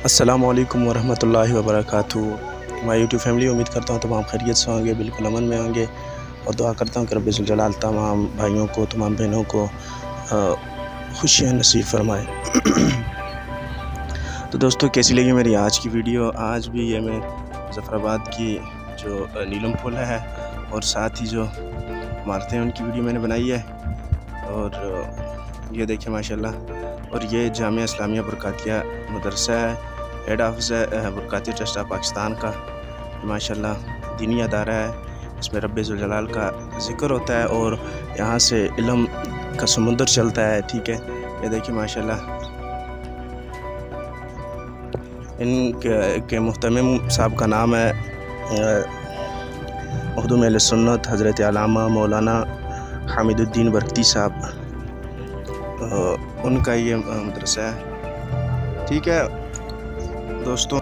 السلام علیکم ورحمۃ اللہ وبرکاتہ۔ میں یوٹیوب فیملی امید کرتا ہوں تمام خیریت سے ہوں گے، بالکل امن میں ہوں گے، اور دعا کرتا ہوں کہ رب ذوالجلال تمام بھائیوں کو، تمام بہنوں کو خوشیاں نصیب فرمائے۔ تو دوستو، کیسی لگی میری آج کی ویڈیو؟ آج بھی یہ میں ظفر آباد کی جو نیلم پل ہے اور ساتھ ہی جو عمارتیں ہیں ان کی ویڈیو میں نے بنائی ہے، اور یہ دیکھیں ماشاءاللہ، اور یہ جامعہ اسلامیہ برکاتیہ مدرسہ ہے، ہیڈ آفس ہے برکاتیہ ٹرسٹ آف پاکستان کا۔ ماشاءاللہ دینی ادارہ ہے، اس میں رب ذوالجلال کا ذکر ہوتا ہے اور یہاں سے علم کا سمندر چلتا ہے، ٹھیک ہے۔ یہ دیکھیں ماشاءاللہ، ان کے محتمم صاحب کا نام ہے مخدوم اہل سنت حضرت علامہ مولانا حامد الدین برکتی صاحب، ان کا یہ مدرسہ ہے، ٹھیک ہے دوستوں۔